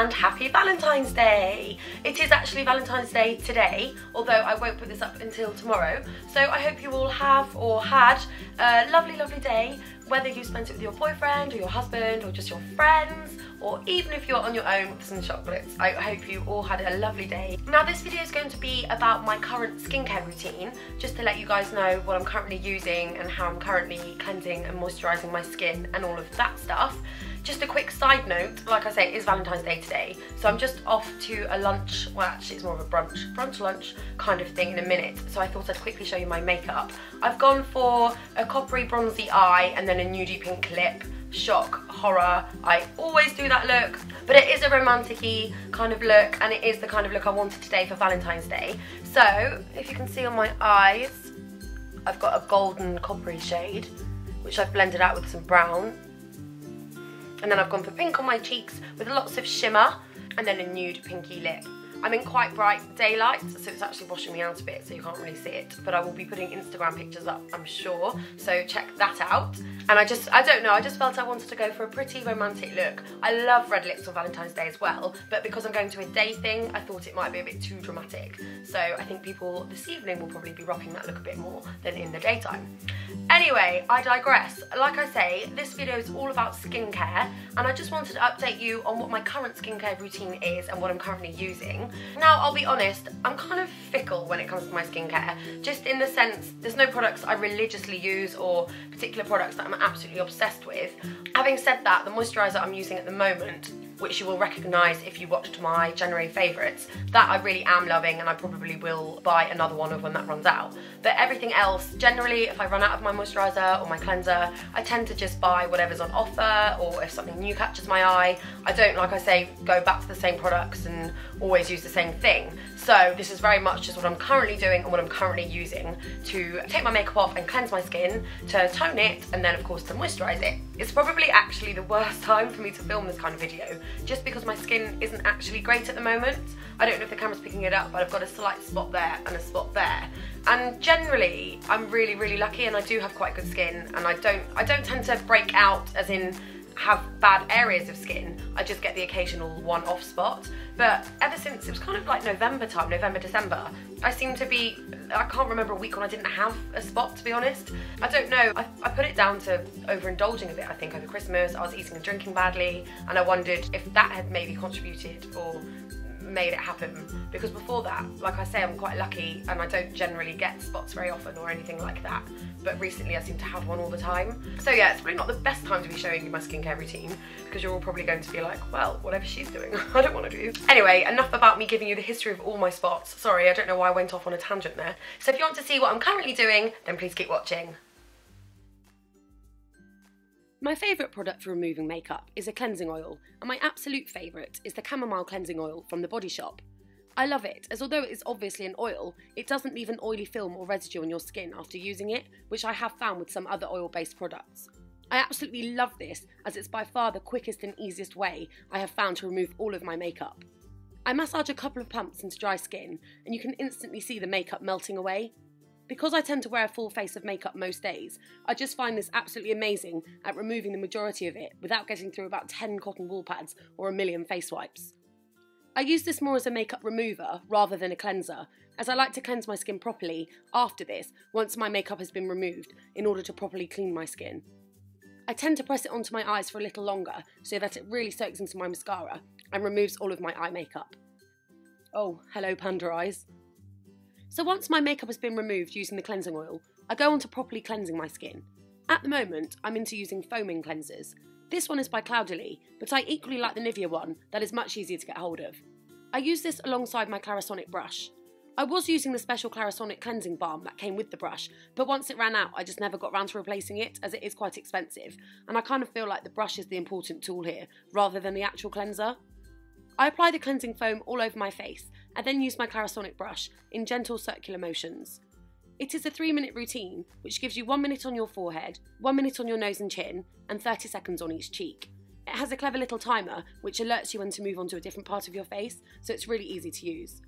and happy Valentine's Day! It is actually Valentine's Day today, although I won't put this up until tomorrow. So I hope you all have or had a lovely, lovely day, whether you spent it with your boyfriend or your husband or just your friends, or even if you're on your own with some chocolates. I hope you all had a lovely day. Now this video is going to be about my current skincare routine, just to let you guys know what I'm currently using and how I'm currently cleansing and moisturising my skin and all of that stuff. Just a quick side note, like I say, it is Valentine's Day today, so I'm just off to a lunch, well actually it's more of a brunch lunch kind of thing in a minute, so I thought I'd quickly show you my makeup. I've gone for a coppery bronzy eye and then a nudie pink lip. Shock, horror, I always do that look, but it is a romantic-y kind of look, and it is the kind of look I wanted today for Valentine's Day. So, if you can see on my eyes, I've got a golden coppery shade, which I've blended out with some brown. And then I've gone for pink on my cheeks with lots of shimmer, and then a nude pinky lip. I'm in quite bright daylight, so it's actually washing me out a bit, so you can't really see it. But I will be putting Instagram pictures up, I'm sure, so check that out. And I don't know, I just felt I wanted to go for a pretty romantic look. I love red lips on Valentine's Day as well, but because I'm going to a day thing, I thought it might be a bit too dramatic. So I think people this evening will probably be rocking that look a bit more than in the daytime. Anyway, I digress. Like I say, this video is all about skincare, and I just wanted to update you on what my current skincare routine is and what I'm currently using. Now, I'll be honest, I'm kind of fickle when it comes to my skincare, just in the sense there's no products I religiously use or particular products that I'm absolutely obsessed with. Having said that, the moisturiser I'm using at the moment, which you will recognise if you watched my January favourites, that I really am loving, and I probably will buy another one of when that runs out. But everything else, generally, if I run out of my moisturiser or my cleanser, I tend to just buy whatever's on offer, or if something new catches my eye. I don't, like I say, go back to the same products and always use the same thing. So this is very much just what I'm currently doing and what I'm currently using to take my makeup off and cleanse my skin, to tone it, and then of course to moisturise it. It's probably actually the worst time for me to film this kind of video, just because my skin isn't actually great at the moment. I don't know if the camera's picking it up, but I've got a slight spot there and a spot there. And generally, I'm really, really lucky, and I do have quite good skin, and I don't tend to break out, as in have bad areas of skin. I just get the occasional one-off spot. But ever since, it was kind of like November time, November, December, I seem to be, I can't remember a week when I didn't have a spot, to be honest. I don't know, I put it down to overindulging a bit, I think, over Christmas. I was eating and drinking badly, and I wondered if that had maybe contributed or made it happen, because before that, like I say, I'm quite lucky and I don't generally get spots very often or anything like that, but recently I seem to have one all the time. So yeah, it's probably not the best time to be showing you my skincare routine, because you're all probably going to be like, well, whatever she's doing, I don't want to do. Anyway, enough about me giving you the history of all my spots. Sorry, I don't know why I went off on a tangent there. So if you want to see what I'm currently doing, then please keep watching. My favourite product for removing makeup is a cleansing oil, and my absolute favourite is the Camomile cleansing oil from the Body Shop. I love it, as although it is obviously an oil, it doesn't leave an oily film or residue on your skin after using it, which I have found with some other oil-based products. I absolutely love this, as it's by far the quickest and easiest way I have found to remove all of my makeup. I massage a couple of pumps into dry skin, and you can instantly see the makeup melting away. Because I tend to wear a full face of makeup most days, I just find this absolutely amazing at removing the majority of it without getting through about 10 cotton wool pads or a million face wipes. I use this more as a makeup remover rather than a cleanser, as I like to cleanse my skin properly after this once my makeup has been removed in order to properly clean my skin. I tend to press it onto my eyes for a little longer so that it really soaks into my mascara and removes all of my eye makeup. Oh, hello panda eyes. So once my makeup has been removed using the cleansing oil, I go on to properly cleansing my skin. At the moment, I'm into using foaming cleansers. This one is by Caudalie, but I equally like the Nivea one that is much easier to get hold of. I use this alongside my Clarisonic brush. I was using the special Clarisonic cleansing balm that came with the brush, but once it ran out I just never got round to replacing it, as it is quite expensive, and I kind of feel like the brush is the important tool here, rather than the actual cleanser. I apply the cleansing foam all over my face, and then use my Clarisonic brush in gentle circular motions. It is a 3-minute routine, which gives you 1 minute on your forehead, 1 minute on your nose and chin, and 30 seconds on each cheek. It has a clever little timer, which alerts you when to move on to a different part of your face, so it's really easy to use.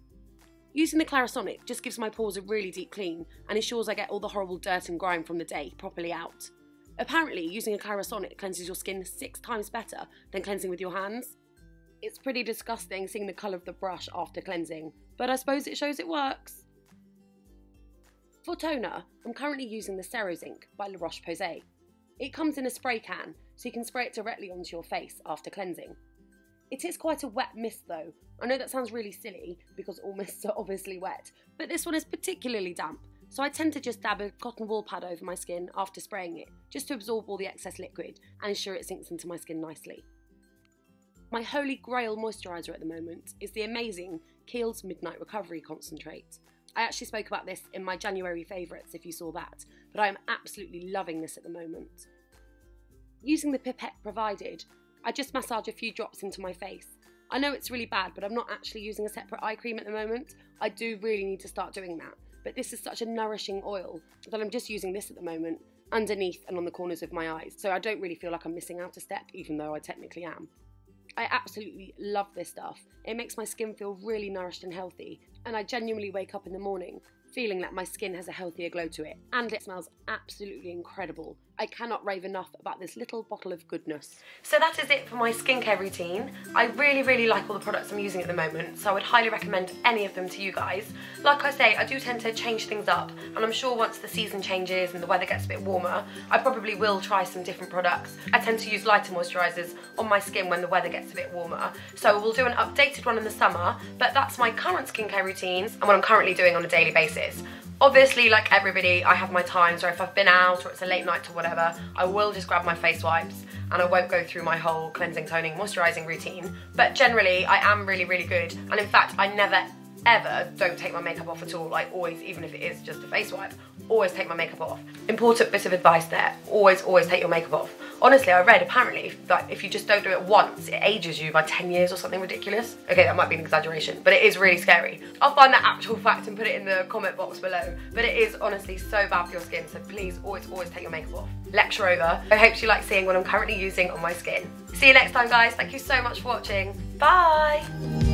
Using the Clarisonic just gives my pores a really deep clean, and ensures I get all the horrible dirt and grime from the day properly out. Apparently, using a Clarisonic cleanses your skin 6 times better than cleansing with your hands. It's pretty disgusting seeing the colour of the brush after cleansing, but I suppose it shows it works. For toner, I'm currently using the Serozinc by Roche Posay. It comes in a spray can, so you can spray it directly onto your face after cleansing. It is quite a wet mist though. I know that sounds really silly because all mists are obviously wet, but this one is particularly damp, so I tend to just dab a cotton wool pad over my skin after spraying it, just to absorb all the excess liquid and ensure it sinks into my skin nicely. My holy grail moisturiser at the moment is the amazing Kiehl's Midnight Recovery Concentrate. I actually spoke about this in my January favourites if you saw that, but I am absolutely loving this at the moment. Using the pipette provided, I just massage a few drops into my face. I know it's really bad, but I'm not actually using a separate eye cream at the moment. I do really need to start doing that, but this is such a nourishing oil that I'm just using this at the moment, underneath and on the corners of my eyes, so I don't really feel like I'm missing out a step, even though I technically am. I absolutely love this stuff. It makes my skin feel really nourished and healthy, and I genuinely wake up in the morning feeling that my skin has a healthier glow to it, and it smells absolutely incredible. I cannot rave enough about this little bottle of goodness. So that is it for my skincare routine. I really like all the products I'm using at the moment, so I would highly recommend any of them to you guys. Like I say, I do tend to change things up, and I'm sure once the season changes and the weather gets a bit warmer, I probably will try some different products. I tend to use lighter moisturisers on my skin when the weather gets a bit warmer, so we'll do an updated one in the summer, but that's my current skincare routines and what I'm currently doing on a daily basis. Obviously, like everybody, I have my times where if I've been out or it's a late night or whatever, I will just grab my face wipes and I won't go through my whole cleansing, toning, moisturising routine. But generally, I am really good. And in fact, I never ever don't take my makeup off at all. I always, even if it is just a face wipe, always take my makeup off. Important bit of advice there, always take your makeup off. Honestly, I read apparently that if you just don't do it once, it ages you by 10 years or something ridiculous. Okay, that might be an exaggeration, but it is really scary. I'll find that actual fact and put it in the comment box below. But it is honestly so bad for your skin, so please always take your makeup off. Lecture over. I hope you like seeing what I'm currently using on my skin. See you next time, guys. Thank you so much for watching. Bye!